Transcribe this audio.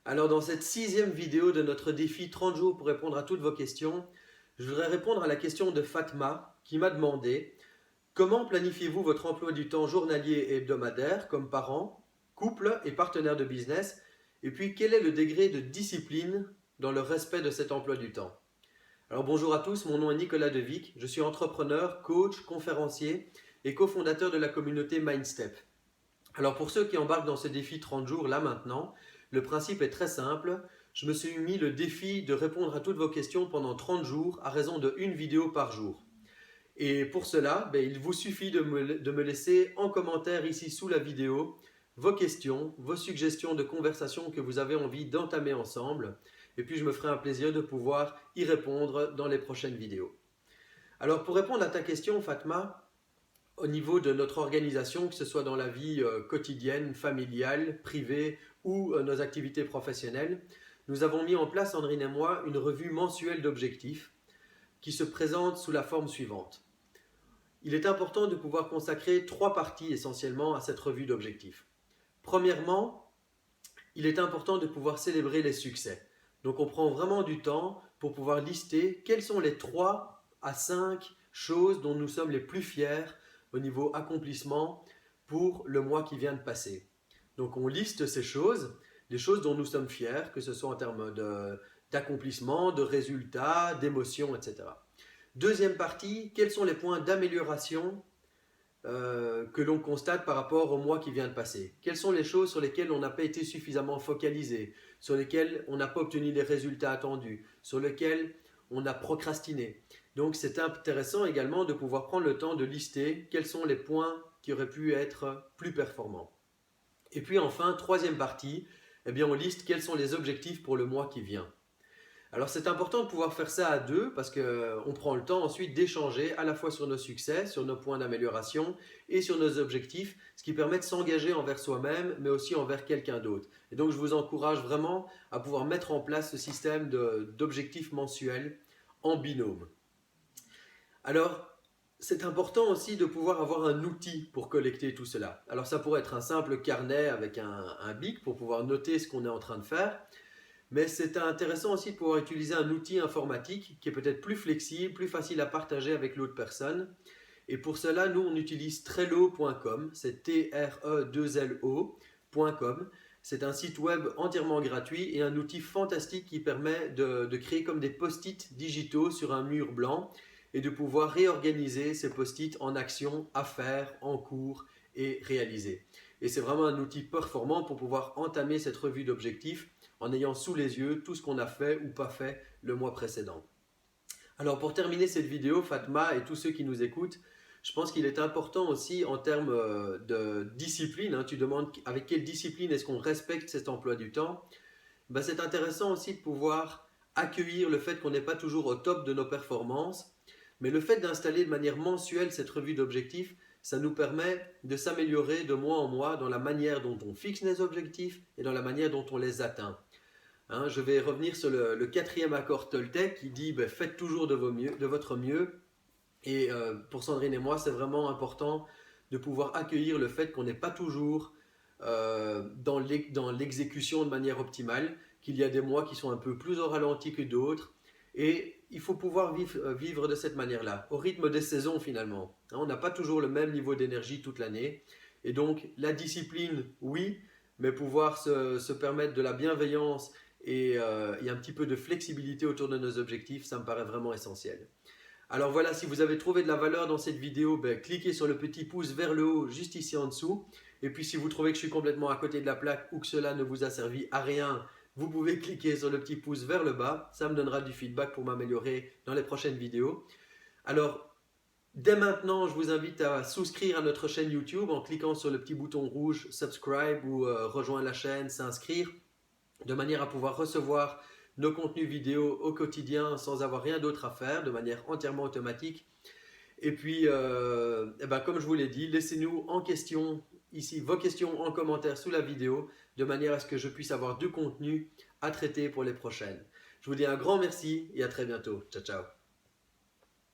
Alors dans cette 6e vidéo de notre défi 30 jours pour répondre à toutes vos questions, je voudrais répondre à la question de Fatma qui m'a demandé: comment planifiez-vous votre emploi du temps journalier et hebdomadaire comme parent, couple et partenaire de business? Et puis quel est le degré de discipline dans le respect de cet emploi du temps? Alors bonjour à tous, mon nom est Nicolas Devic, je suis entrepreneur, coach, conférencier et cofondateur de la communauté Mindstep. Alors pour ceux qui embarquent dans ce défi 30 jours là maintenant, le principe est très simple. Je me suis mis le défi de répondre à toutes vos questions pendant 30 jours à raison de une vidéo par jour. Et pour cela, il vous suffit de me laisser en commentaire ici sous la vidéo vos questions, vos suggestions de conversation que vous avez envie d'entamer ensemble. Et puis je me ferai un plaisir de pouvoir y répondre dans les prochaines vidéos. Alors pour répondre à ta question Fatma, au niveau de notre organisation, que ce soit dans la vie quotidienne, familiale, privée ou nos activités professionnelles, nous avons mis en place, Sandrine et moi, une revue mensuelle d'objectifs qui se présente sous la forme suivante. Il est important de pouvoir consacrer 3 parties essentiellement à cette revue d'objectifs. Premièrement, il est important de pouvoir célébrer les succès. Donc on prend vraiment du temps pour pouvoir lister quelles sont les 3 à 5 choses dont nous sommes les plus fiers au niveau accomplissement pour le mois qui vient de passer. Donc on liste ces choses, les choses dont nous sommes fiers, que ce soit en termes d'accomplissement, de résultats, d'émotions, etc. Deuxième partie, quels sont les points d'amélioration que l'on constate par rapport au mois qui vient de passer? Quelles sont les choses sur lesquelles on n'a pas été suffisamment focalisé, sur lesquelles on n'a pas obtenu les résultats attendus, sur lesquelles on a procrastiné? Donc c'est intéressant également de pouvoir prendre le temps de lister quels sont les points qui auraient pu être plus performants. Et puis enfin, troisième partie, on liste quels sont les objectifs pour le mois qui vient. Alors c'est important de pouvoir faire ça à deux parce qu'on prend le temps ensuite d'échanger à la fois sur nos succès, sur nos points d'amélioration et sur nos objectifs, ce qui permet de s'engager envers soi-même mais aussi envers quelqu'un d'autre. Et donc je vous encourage vraiment à pouvoir mettre en place ce système d'objectifs mensuels en binôme. Alors c'est important aussi de pouvoir avoir un outil pour collecter tout cela. Alors ça pourrait être un simple carnet avec un bic pour pouvoir noter ce qu'on est en train de faire. Mais c'est intéressant aussi de pouvoir utiliser un outil informatique qui est peut-être plus flexible, plus facile à partager avec l'autre personne. Et pour cela, nous, on utilise Trello.com, c'est Trelo.com. C'est un site web entièrement gratuit et un outil fantastique qui permet de créer comme des post-it digitaux sur un mur blanc et de pouvoir réorganiser ces post-it en actions à faire, en cours et réaliser. Et c'est vraiment un outil performant pour pouvoir entamer cette revue d'objectifs en ayant sous les yeux tout ce qu'on a fait ou pas fait le mois précédent. Alors pour terminer cette vidéo, Fatma et tous ceux qui nous écoutent, je pense qu'il est important aussi en termes de discipline, tu demandes avec quelle discipline est-ce qu'on respecte cet emploi du temps. C'est intéressant aussi de pouvoir accueillir le fait qu'on n'est pas toujours au top de nos performances, mais le fait d'installer de manière mensuelle cette revue d'objectifs, ça nous permet de s'améliorer de mois en mois dans la manière dont on fixe les objectifs et dans la manière dont on les atteint. Je vais revenir sur le 4e accord Toltec qui dit faites toujours de votre mieux. Et pour Sandrine et moi, c'est vraiment important de pouvoir accueillir le fait qu'on n'est pas toujours dans l'exécution de manière optimale, qu'il y a des mois qui sont un peu plus au ralenti que d'autres. Et il faut pouvoir vivre de cette manière-là, au rythme des saisons finalement. On n'a pas toujours le même niveau d'énergie toute l'année. Et donc la discipline, oui, mais pouvoir se permettre de la bienveillance et un petit peu de flexibilité autour de nos objectifs, ça me paraît vraiment essentiel. Alors voilà, si vous avez trouvé de la valeur dans cette vidéo, cliquez sur le petit pouce vers le haut juste ici en dessous. Et puis si vous trouvez que je suis complètement à côté de la plaque ou que cela ne vous a servi à rien, vous pouvez cliquer sur le petit pouce vers le bas. Ça me donnera du feedback pour m'améliorer dans les prochaines vidéos. Alors, dès maintenant, je vous invite à souscrire à notre chaîne YouTube en cliquant sur le petit bouton rouge subscribe ou rejoindre la chaîne, s'inscrire, de manière à pouvoir recevoir nos contenus vidéo au quotidien sans avoir rien d'autre à faire, de manière entièrement automatique. Et puis, comme je vous l'ai dit, laissez-nous en question ici vos questions en commentaire sous la vidéo, de manière à ce que je puisse avoir du contenu à traiter pour les prochaines. Je vous dis un grand merci et à très bientôt. Ciao, ciao.